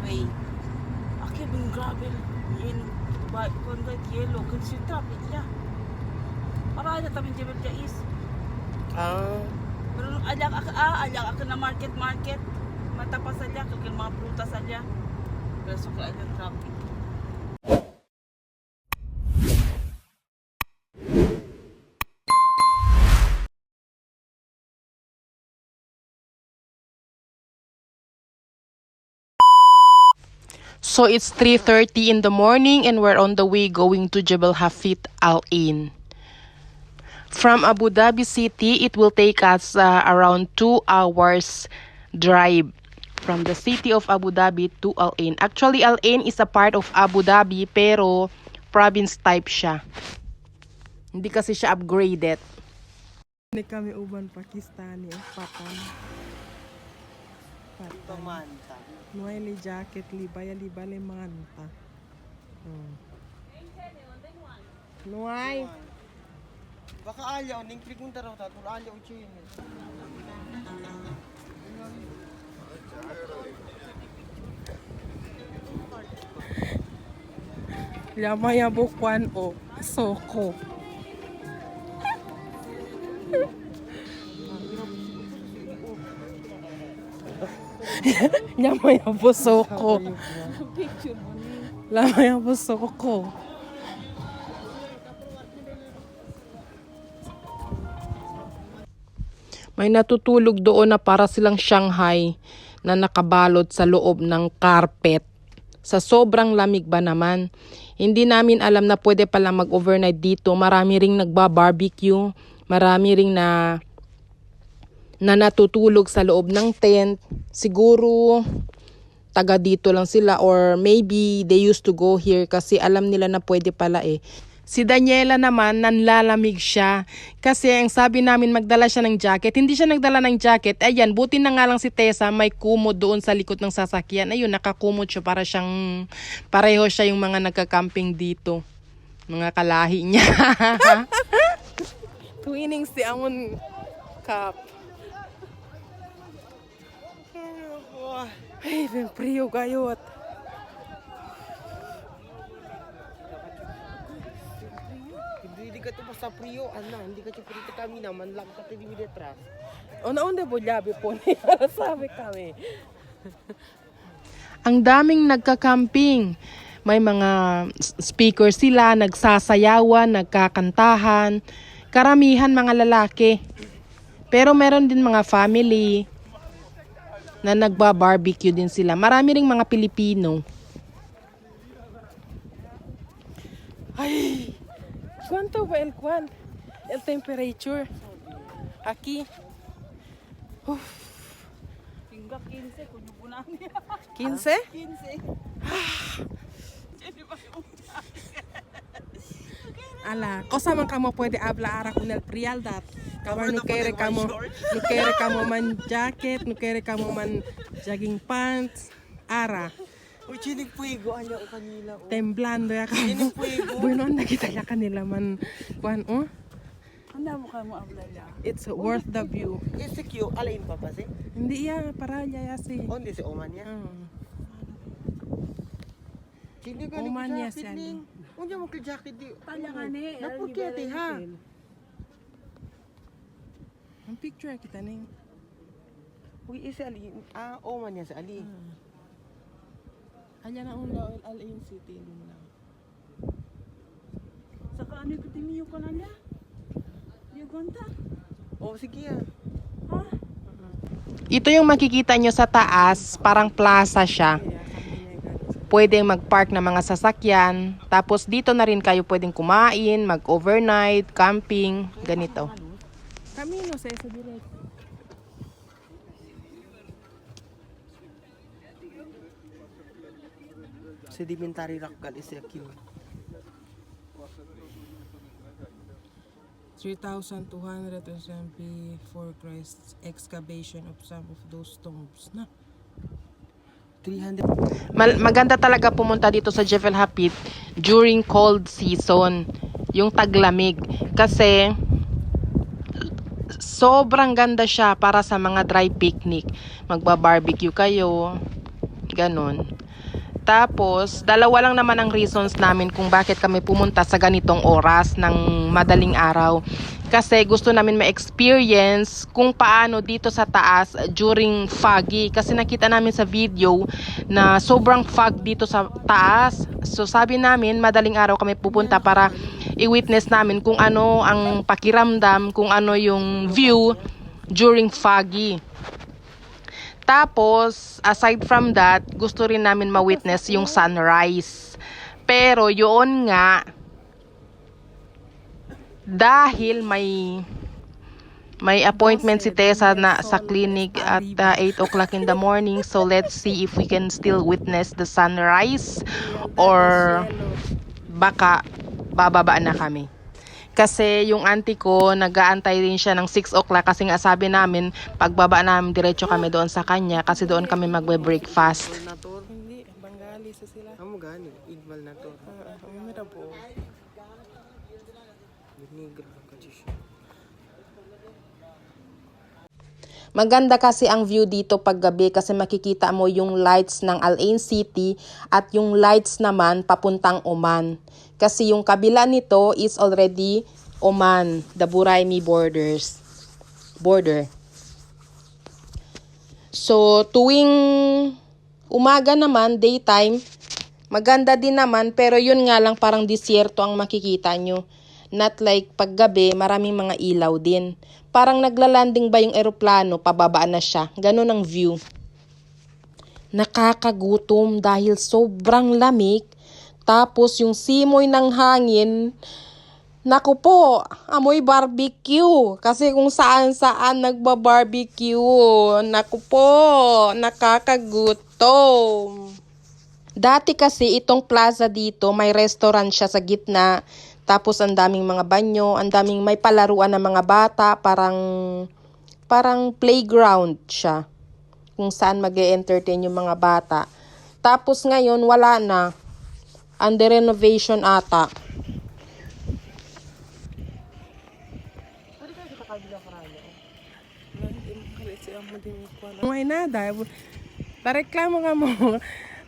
way. Aki bing gravel. Yen ba kon ga yellow kan si traffic ya. Para ada tamin jebel jais. Pero ajak ako na market. Mata pa saja kagil mga prutas saja. Pero sukla ada traffic. So it's 3:30 in the morning and we're on the way going to Jebel Hafid Al Ain. From Abu Dhabi City, it will take us around 2 hours drive from the city of Abu Dhabi to Al Ain. Actually, Al Ain is a part of Abu Dhabi pero province type siya. Hindi kasi siya upgraded. Ini kami uban Pakistani, patan. Nuay li jacket li baya le manta. Nuay. Baka alya ning pregunta raw ta, tul alya uchin. Lamaya bukwan o soko. Lamaya po soko. Lamaya po soko. May natutulog doon na para silang Shanghai na nakabalot sa loob ng carpet. Sa sobrang lamig ba naman. Hindi namin alam na pwede pala mag-overnight dito. Marami ring nagba-barbecue. Marami ring na natutulog sa loob ng tent. Siguro taga dito lang sila or maybe they used to go here kasi alam nila na pwede pala eh. Si Daniela naman, nanlalamig siya. Kasi ang sabi namin magdala siya ng jacket. Hindi siya nagdala ng jacket. Ayan, buti na nga lang si Tessa may kumot doon sa likod ng sasakyan. Ayun, nakakumot siya para siyang, pareho siya yung mga nagka-camping dito. Mga kalahi niya. Tuining si amon cup. Ay, frio gayot. Hindi ka to basta priyo, hindi ka chupurito kami naman lang ka tili detras. Una-una po labi po niya. Sabi kami. Ang daming nagka-camping. May mga speaker sila, nagsasayawan, nagkakantahan. Karamihan mga lalaki. Pero meron din mga family na nagba-barbecue din sila. Marami ring mga Pilipino. Ay, ¿cuánto va el temperature? Aquí. Uf. Hingga 15 kun yung unang niya. 15? 15. Ala, cosa man kamo pwede hablar ara con el frialdad. Kamar no kere kamo man jacket, no kere kamo man jogging pants. Ara, Uy, chinig puigo alya o kanila. temblando ya kamo. Chinig puigo. Bueno, nakita ya kanila man kuan oh. Anda mo kayo mo ablaya. It's worth the view. Ese kyo alain pa pa si. Hindi ya para ya si. Onde si Oman ya. Chinig ka Oman ni ya jacket siya, ning. Unja mo ka jacket di. Tanya nga ni. Napurkete ha. Ang picture kita ning. Uy, ese ali. Oman ya sa ali. Anya na ulo Al Ain City din na. Saka ano yung timiyo ka na niya? Yung gonta? Oh, sige ya. Ha? Ito yung makikita nyo sa taas, parang plaza siya. Pwedeng mag-park ng mga sasakyan. Tapos dito na rin kayo pwedeng kumain, mag-overnight, camping, ganito. Camino sa esa direct. Sedimentary rock gal ese kyo. 3,274 Christ's excavation of some of those tombs na. 300. Maganda talaga pumunta dito sa Jebel Hafid during cold season, yung taglamig. Kasi sobrang ganda siya para sa mga dry picnic. Magba-barbecue kayo, ganun. Tapos, dalawa lang naman ang reasons namin kung bakit kami pumunta sa ganitong oras ng madaling araw. Kasi gusto namin ma-experience kung paano dito sa taas during foggy. Kasi nakita namin sa video na sobrang fog dito sa taas. So sabi namin, madaling araw kami pupunta para i-witness namin kung ano ang pakiramdam, kung ano yung view during foggy. Tapos, aside from that, gusto rin namin ma-witness yung sunrise. Pero yun nga, dahil may appointment si Tessa na sa clinic at 8 o'clock in the morning. So let's see if we can still witness the sunrise or baka bababa na kami. Kasi yung auntie ko, nag-aantay rin siya ng 6 o'clock kasi nga sabi namin, pagbaba namin, diretso kami doon sa kanya kasi doon kami magbe-breakfast. Hindi, Bengali sa sila. Amo gani, Igmal na to. Mira po. Negro kasi siya. Maganda kasi ang view dito pag gabi kasi makikita mo yung lights ng Al Ain City at yung lights naman papuntang Oman. Kasi yung kabila nito is already Oman, the Buraimi border. So tuwing umaga naman, daytime, maganda din naman pero yun nga lang parang disyerto ang makikita nyo. Not like paggabi, maraming mga ilaw din. Parang naglalanding ba yung eroplano, pababa na siya. Ganun ang view. Nakakagutom dahil sobrang lamig. Tapos yung simoy ng hangin, naku po, amoy barbecue. Kasi kung saan-saan nagbabarbecue. Naku po, nakakagutom. Dati kasi itong plaza dito, may restaurant siya sa gitna. Tapos ang daming mga banyo, ang daming may palaruan ng mga bata, parang playground siya. Kung saan mag-e-entertain yung mga bata. Tapos ngayon wala na. Under renovation ata. May nada. Tareklamo ka mo.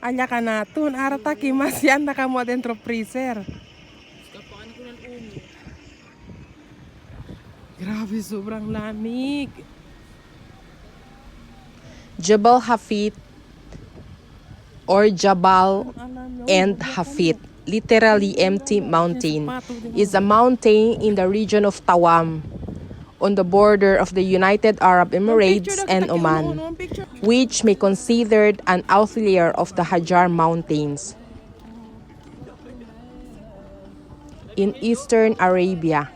Anya ka na tun. Arataki mas yan na ka mo dentro freezer. Grabe, sobrang lamig. Jabal Hafit or Jabal and Hafit, literally empty mountain, is a mountain in the region of Tawam on the border of the United Arab Emirates and Oman, which may considered an outlier of the Hajar Mountains in eastern Arabia.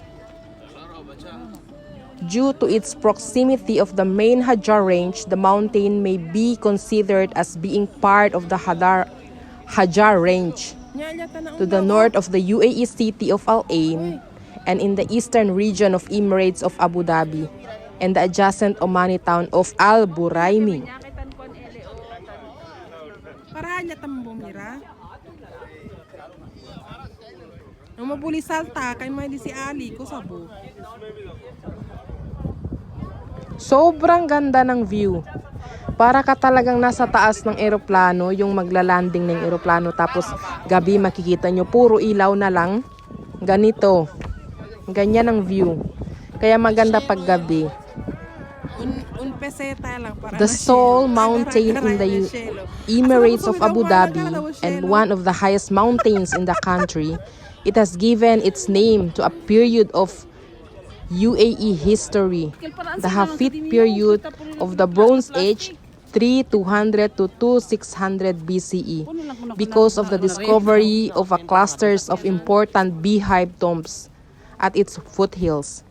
Due to its proximity of the main Hajar range, the mountain may be considered as being part of the Hajar range to the north of the UAE city of Al Ain and in the eastern region of Emirates of Abu Dhabi and the adjacent Omani town of Al Buraimi. Para niya tambong mira. Ang mabuli salta, kay may di si Ali ko sabo. Sobrang ganda ng view. Para ka talagang nasa taas ng eroplano, yung maglalanding ng eroplano. Tapos gabi makikita nyo, puro ilaw na lang. Ganito. Ganyan ang view. Kaya maganda pag gabi. Un peseta lang para The sole mountain in the Emirates of Abu Dhabi and one of the highest mountains in the country, it has given its name to a period of UAE history, the Hafid period of the Bronze Age, 3200 to 2600 BCE, because of the discovery of a clusters of important beehive tombs at its foothills.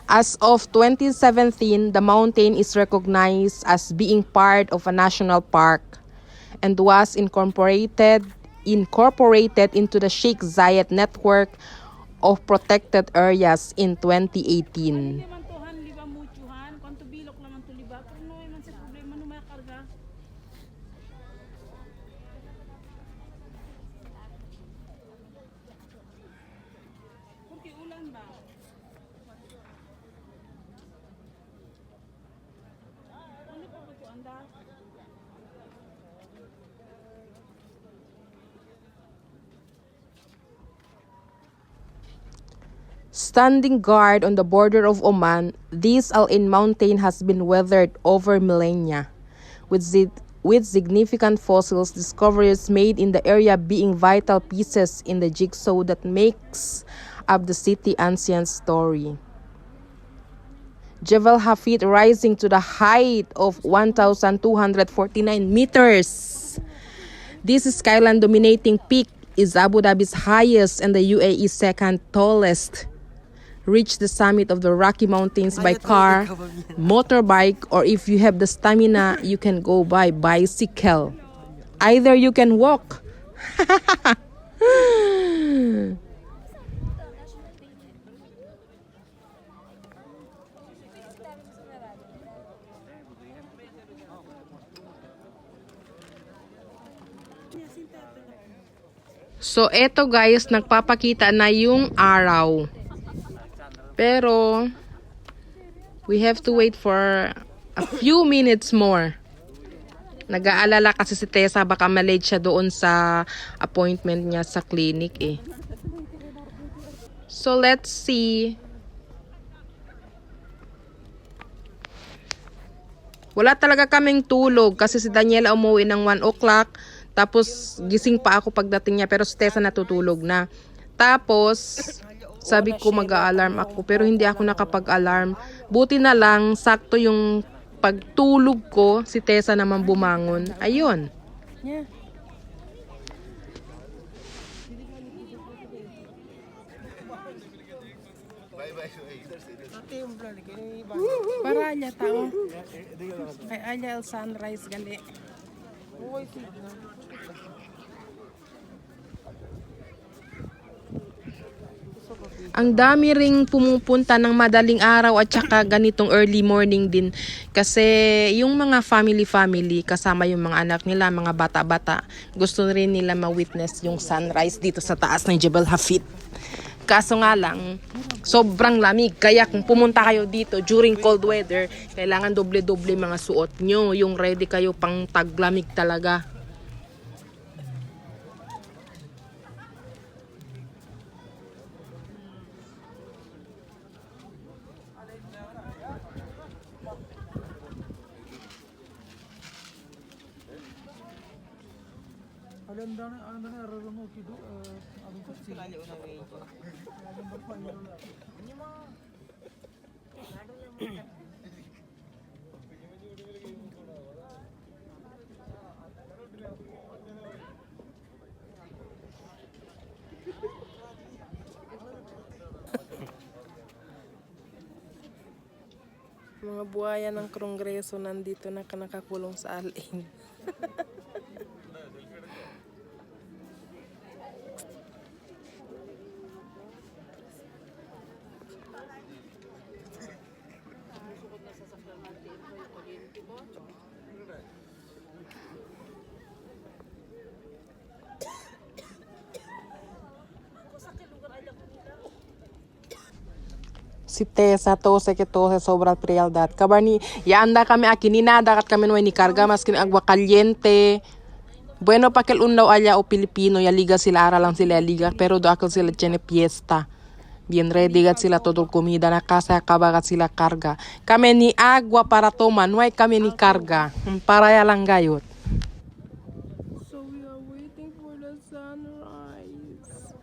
As of 2017, the mountain is recognized as being part of a national park and was incorporated into the Sheikh Zayed network of protected areas in 2018. Standing guard on the border of Oman, this Al Ain mountain has been weathered over millennia, with significant fossils discoveries made in the area being vital pieces in the jigsaw that makes up the city's ancient story. Jebel Hafid rising to the height of 1,249 meters. This skyline dominating peak is Abu Dhabi's highest and the UAE's second tallest. Reach the summit of the Rocky Mountains by car, motorbike, or if you have the stamina, you can go by bicycle. Either you can walk. So, eto guys, nagpapakita na yung araw. Pero, we have to wait for a few minutes more. Nag-aalala kasi si Tessa, baka malate siya doon sa appointment niya sa clinic eh. So, let's see. Wala talaga kaming tulog kasi si Daniela umuwi ng 1 o'clock. Tapos, gising pa ako pagdating niya. Pero si Tessa natutulog na. Tapos, sabi ko mag-a-alarm ako. Pero hindi ako nakapag-alarm. Buti na lang, sakto yung pagtulog ko. Si Tessa naman bumangon. Ayun. Yeah. Para aja tao. Ay aja el sunrise gali. Ang dami ring pumupunta ng madaling araw at saka ganitong early morning din. Kasi yung mga family kasama yung mga anak nila, mga bata-bata, gusto rin nila ma-witness yung sunrise dito sa taas ng Jebel Hafid. Kaso nga lang, sobrang lamig. Kaya kung pumunta kayo dito during cold weather, kailangan doble-doble mga suot nyo. Yung ready kayo pang taglamig talaga. Mga buhaya ng Kongreso nandito na nakakulong sa Al Ain. Si Tessa to sa sobrang frialdad. Kabarni, yaanda kami akinina, dakat kami ni karga maskin agwa kalyente. Bueno pa kel unlaw aya o Pilipino, ya liga sila ara lang sila liga, pero do akal sila tiene fiesta. Bien ready gat sila todo comida na casa kabagat sila karga. Kami ni agwa para toman, way kami ni karga. Para ya lang gayot. So we are waiting for the sunrise.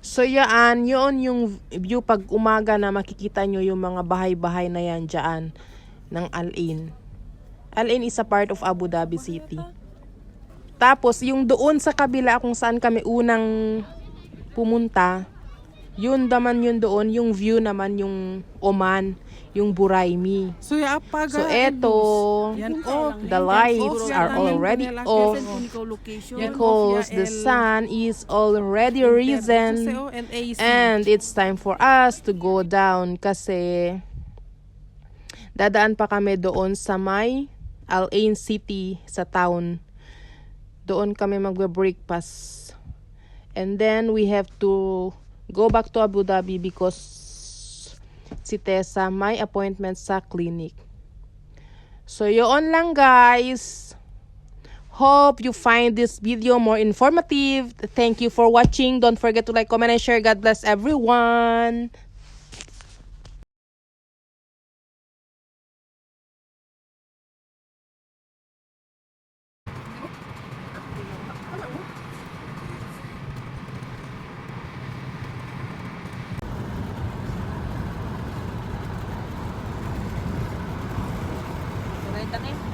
So yun yung view pag umaga na makikita nyo yung mga bahay-bahay na yan dyan ng Al Ain. Al Ain is a part of Abu Dhabi City. Tapos yung doon sa kabila kung saan kami unang pumunta, yun naman yun doon, yung view naman yung Oman, yung Buraimi. So ya apaga. So eto, Yan off. the lights are already off because the sun is already risen and it's time for us to go down kasi dadaan pa kami doon sa may Al Ain City sa town. Doon kami magbe-breakfast. And then we have to go back to Abu Dhabi because si Tessa may appointment sa clinic. So yun lang guys. Hope you find this video more informative. Thank you for watching. Don't forget to like, comment, and share. God bless everyone. Ganito na